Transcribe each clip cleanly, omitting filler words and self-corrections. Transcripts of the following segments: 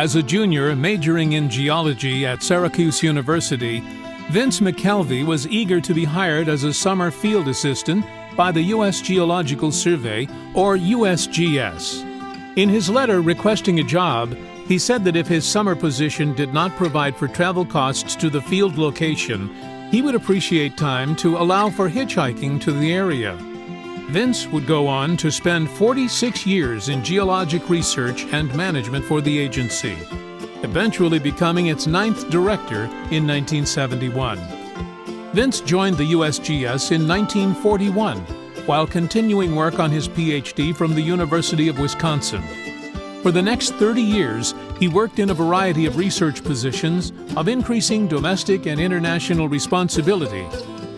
As a junior majoring in geology at Syracuse University, Vince McKelvey was eager to be hired as a summer field assistant by the U.S. Geological Survey, or USGS. In his letter requesting a job, he said that if his summer position did not provide for travel costs to the field location, he would appreciate time to allow for hitchhiking to the area. Vince would go on to spend 46 years in geologic research and management for the agency, eventually becoming its 9th director in 1971. Vince joined the USGS in 1941 while continuing work on his PhD from the University of Wisconsin. For the next 30 years, he worked in a variety of research positions of increasing domestic and international responsibility,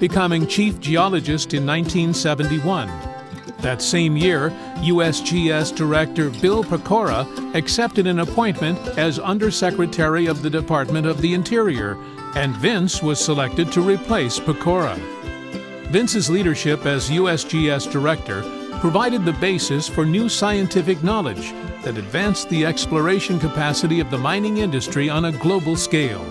becoming chief geologist in 1971. That same year, USGS Director Bill Pecora accepted an appointment as Undersecretary of the Department of the Interior, and Vince was selected to replace Pecora. Vince's leadership as USGS Director provided the basis for new scientific knowledge that advanced the exploration capacity of the mining industry on a global scale.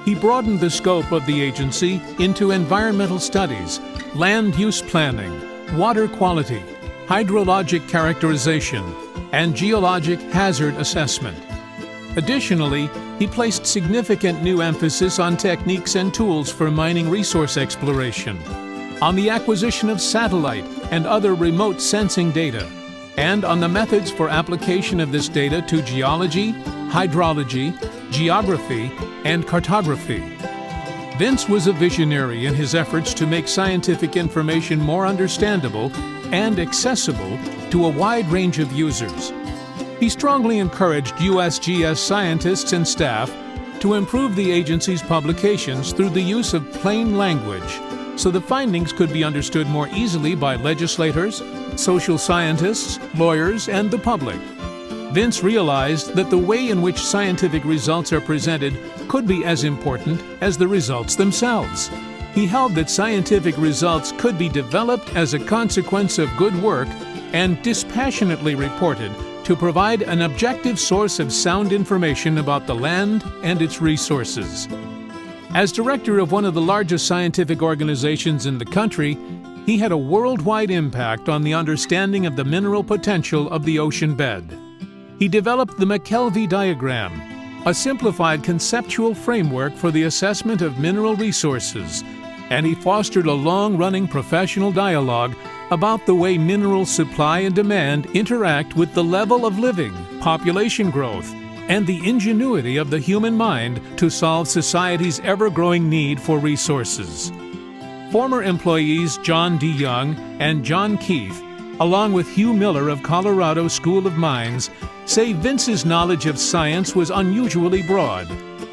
He broadened the scope of the agency into environmental studies, land use planning, water quality, hydrologic characterization, and geologic hazard assessment. Additionally, he placed significant new emphasis on techniques and tools for mining resource exploration, on the acquisition of satellite and other remote sensing data, and on the methods for application of this data to geology, hydrology, geography, and cartography. Vince was a visionary in his efforts to make scientific information more understandable and accessible to a wide range of users. He strongly encouraged USGS scientists and staff to improve the agency's publications through the use of plain language, so the findings could be understood more easily by legislators, social scientists, lawyers, and the public. Vince realized that the way in which scientific results are presented could be as important as the results themselves. He held that scientific results could be developed as a consequence of good work and dispassionately reported to provide an objective source of sound information about the land and its resources. As director of one of the largest scientific organizations in the country, he had a worldwide impact on the understanding of the mineral potential of the ocean bed. He developed the McKelvey diagram, a simplified conceptual framework for the assessment of mineral resources, and he fostered a long-running professional dialogue about the way mineral supply and demand interact with the level of living, population growth, and the ingenuity of the human mind to solve society's ever-growing need for resources. Former employees John D. Young and John Keith, along with Hugh Miller of Colorado School of Mines, say Vince's knowledge of science was unusually broad.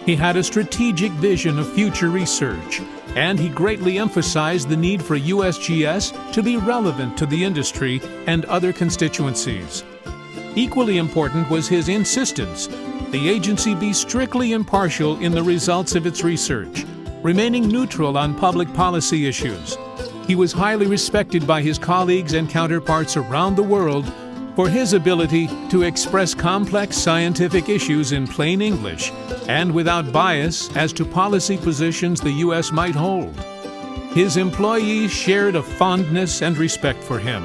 He had a strategic vision of future research, and he greatly emphasized the need for USGS to be relevant to the industry and other constituencies. Equally important was his insistence the agency be strictly impartial in the results of its research, remaining neutral on public policy issues. He was highly respected by his colleagues and counterparts around the world for his ability to express complex scientific issues in plain English and without bias as to policy positions the U.S. might hold. His employees shared a fondness and respect for him.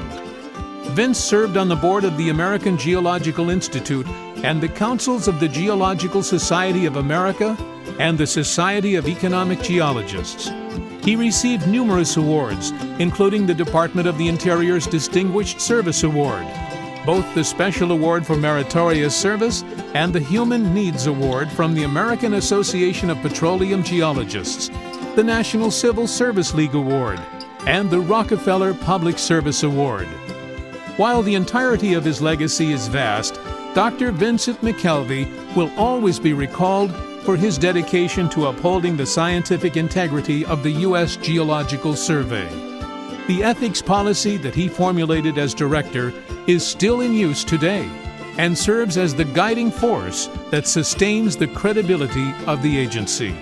Vince served on the board of the American Geological Institute and the councils of the Geological Society of America and the Society of Economic Geologists. He received numerous awards, including the Department of the Interior's Distinguished Service Award, both the Special Award for Meritorious Service and the Human Needs Award from the American Association of Petroleum Geologists, the National Civil Service League Award, and the Rockefeller Public Service Award. While the entirety of his legacy is vast, Dr. Vincent McKelvey will always be recalled for his dedication to upholding the scientific integrity of the U.S. Geological Survey. The ethics policy that he formulated as director is still in use today and serves as the guiding force that sustains the credibility of the agency.